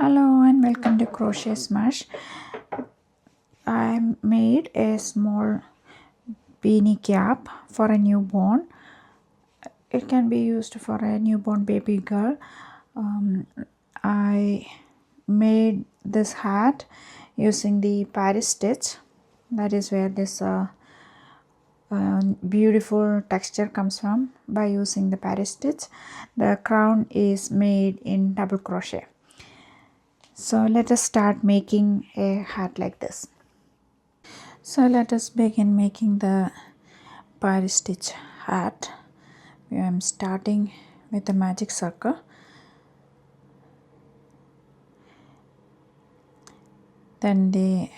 Hello and welcome to Crochetsmash. I made a small beanie cap for a newborn. It can be used for a newborn baby girl. I made this hat using the Paris Stitch. That is where this beautiful texture comes from, by using the Paris Stitch. The crown is made in double crochet. So let us start making a hat like this. So let us begin making the Paris Stitch hat. I am starting with the magic circle. Then the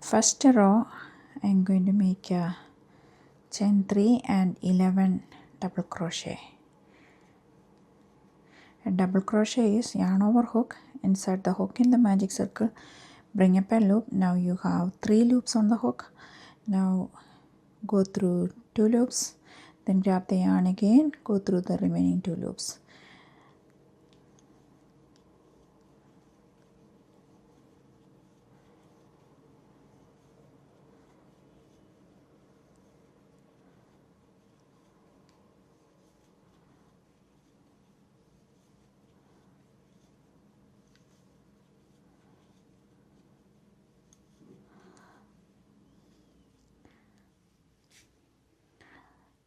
first row I am going to make a chain 3 and 11 double crochet. A double crochet is yarn over hook. Insert the hook in the magic circle, bring up a loop. Now you have 3 loops on the hook. Now go through 2 loops, then grab the yarn again, go through the remaining 2 loops.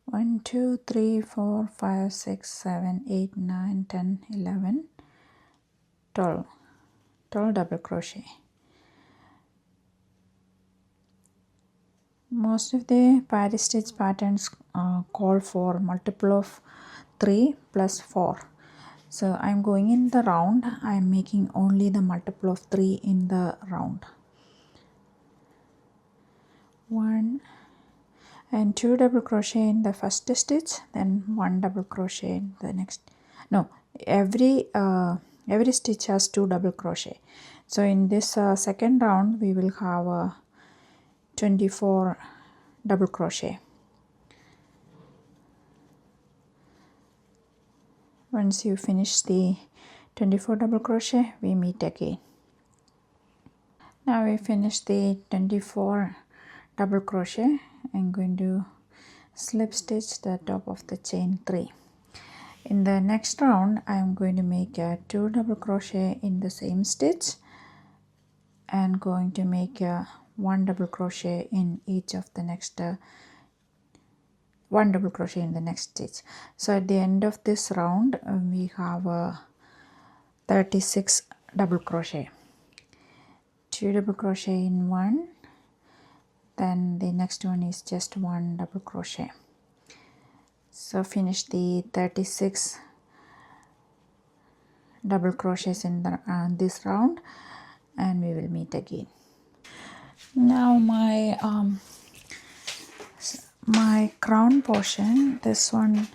One, 2, 3, 4, 5, 6, 7, 8, 9, 10, 11, 12 double crochet. Most of the Paris stitch patterns call for multiple of 3 plus 4. So I am going in the round. I am making only the multiple of 3 in the round. 1 and 2 double crochet in the first stitch, then 1 double crochet in the next. No, every stitch has 2 double crochet. So in this second round we will have 24 double crochet. Once you finish the 24 double crochet, we meet again. Now we finish the 24 double crochet. I'm going to slip stitch the top of the chain 3. In the next round I am going to make 2 double crochet in the same stitch and going to make 1 double crochet in each of the next 1 double crochet in the next stitch. So at the end of this round we have 36 double crochet. 2 double crochet in one, then the next one is just 1 double crochet. So finish the 36 double crochets in the, this round, and we will meet again. Now my crown portion, this one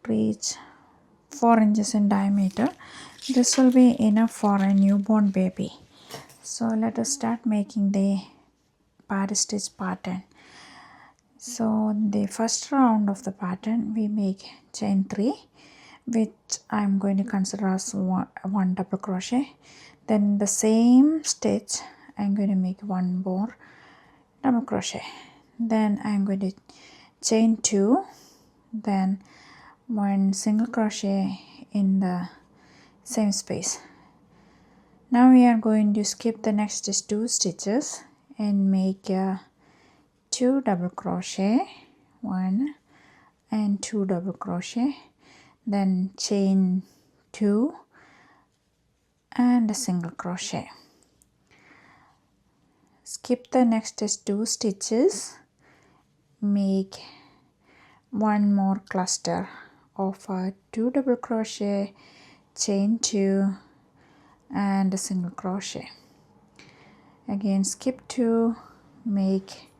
reach 4 inches in diameter. This will be enough for a newborn baby. So let us start making the Paris stitch pattern. So in the first round of the pattern we make chain 3, which I am going to consider as one double crochet. Then the same stitch I am going to make 1 more double crochet. Then I am going to chain 2, then 1 single crochet in the same space. Now we are going to skip the next 2 stitches and make 2 double crochet, 1 and 2 double crochet, then chain 2 and a single crochet. Skip the next 2 stitches, make 1 more cluster of 2 double crochet, chain 2 and a single crochet. Again skip 2, make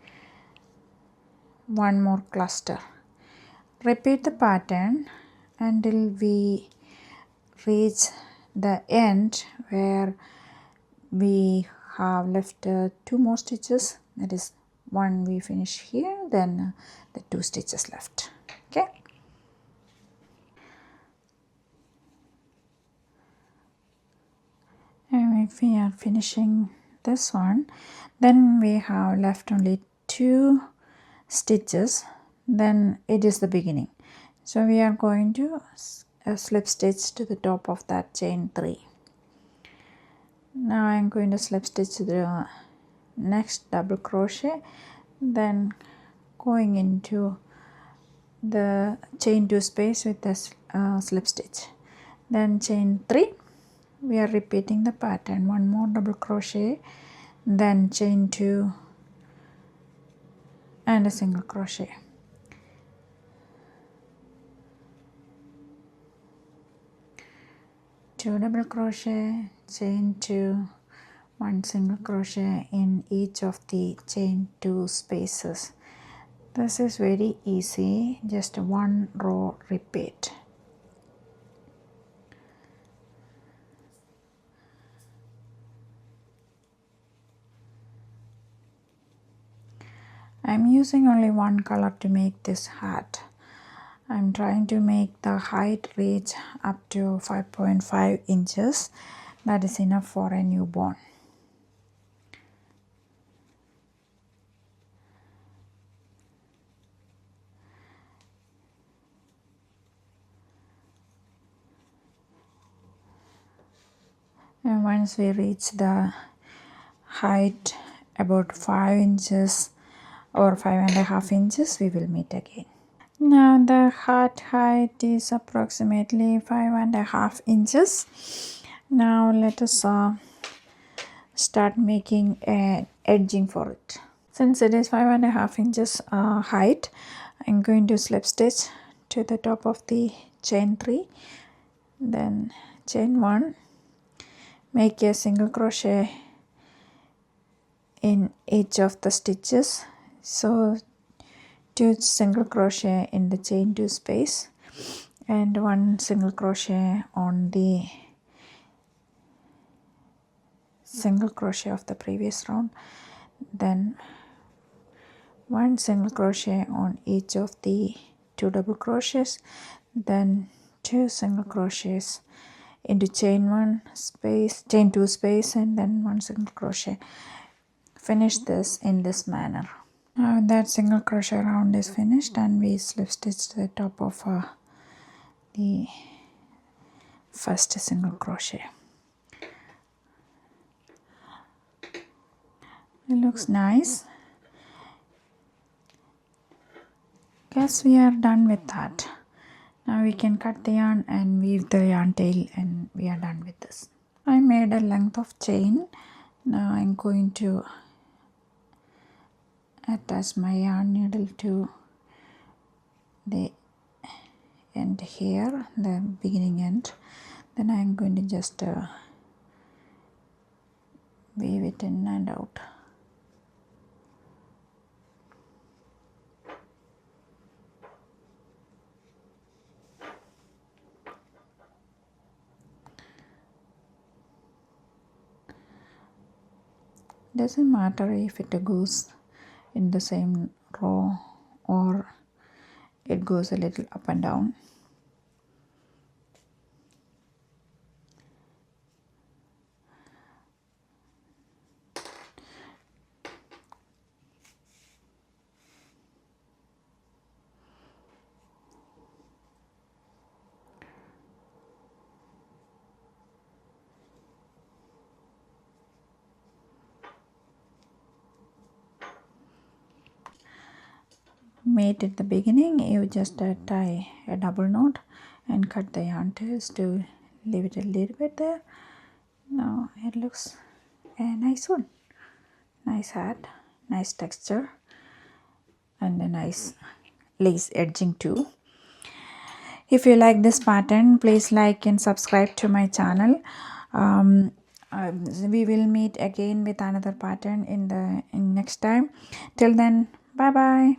1 more cluster. Repeat the pattern until we reach the end where we have left 2 more stitches. That is, 1 we finish here, then the 2 stitches left. Okay. if we are finishing this one, then we have left only 2 stitches, then it is the beginning. So we are going to slip stitch to the top of that chain 3. Now I am going to slip stitch to the next double crochet, then going into the chain 2 space with the slip stitch, then chain 3. We are repeating the pattern, 1 more double crochet, then chain 2 and a single crochet. Two double crochet, chain 2, 1 single crochet in each of the chain 2 spaces. This is very easy, just 1 row repeat. I'm using only one color to make this hat. I'm trying to make the height reach up to 5.5 inches. That is enough for a newborn. And once we reach the height about 5 inches or 5.5 inches, we will meet again. Now the hat height is approximately 5.5 inches. Now let us start making an edging for it. Since it is 5.5 inches height, I'm going to slip stitch to the top of the chain 3, then chain 1, make a single crochet in each of the stitches. So 2 single crochet in the chain 2 space and 1 single crochet on the single crochet of the previous round, then 1 single crochet on each of the 2 double crochets, then 2 single crochets into chain 1 space, chain 2 space, and then 1 single crochet. Finish this in this manner. Now that single crochet round is finished and we slip stitch to the top of the first single crochet. It looks nice. Guess we are done with that. Now we can cut the yarn and weave the yarn tail, and we are done with this. I made a length of chain. Now I'm going to attach my yarn needle to the end here, the beginning end. Then I'm going to just weave it in and out. Doesn't matter if it goes in the same row or it goes a little up and down. Made at the beginning, you just tie a double knot and cut the yarn tails to leave it a little bit there. Now it looks a nice one. Nice hat, nice texture, and a nice lace edging too. If you like this pattern, please like and subscribe to my channel. We will meet again with another pattern in next time. Till then, bye bye.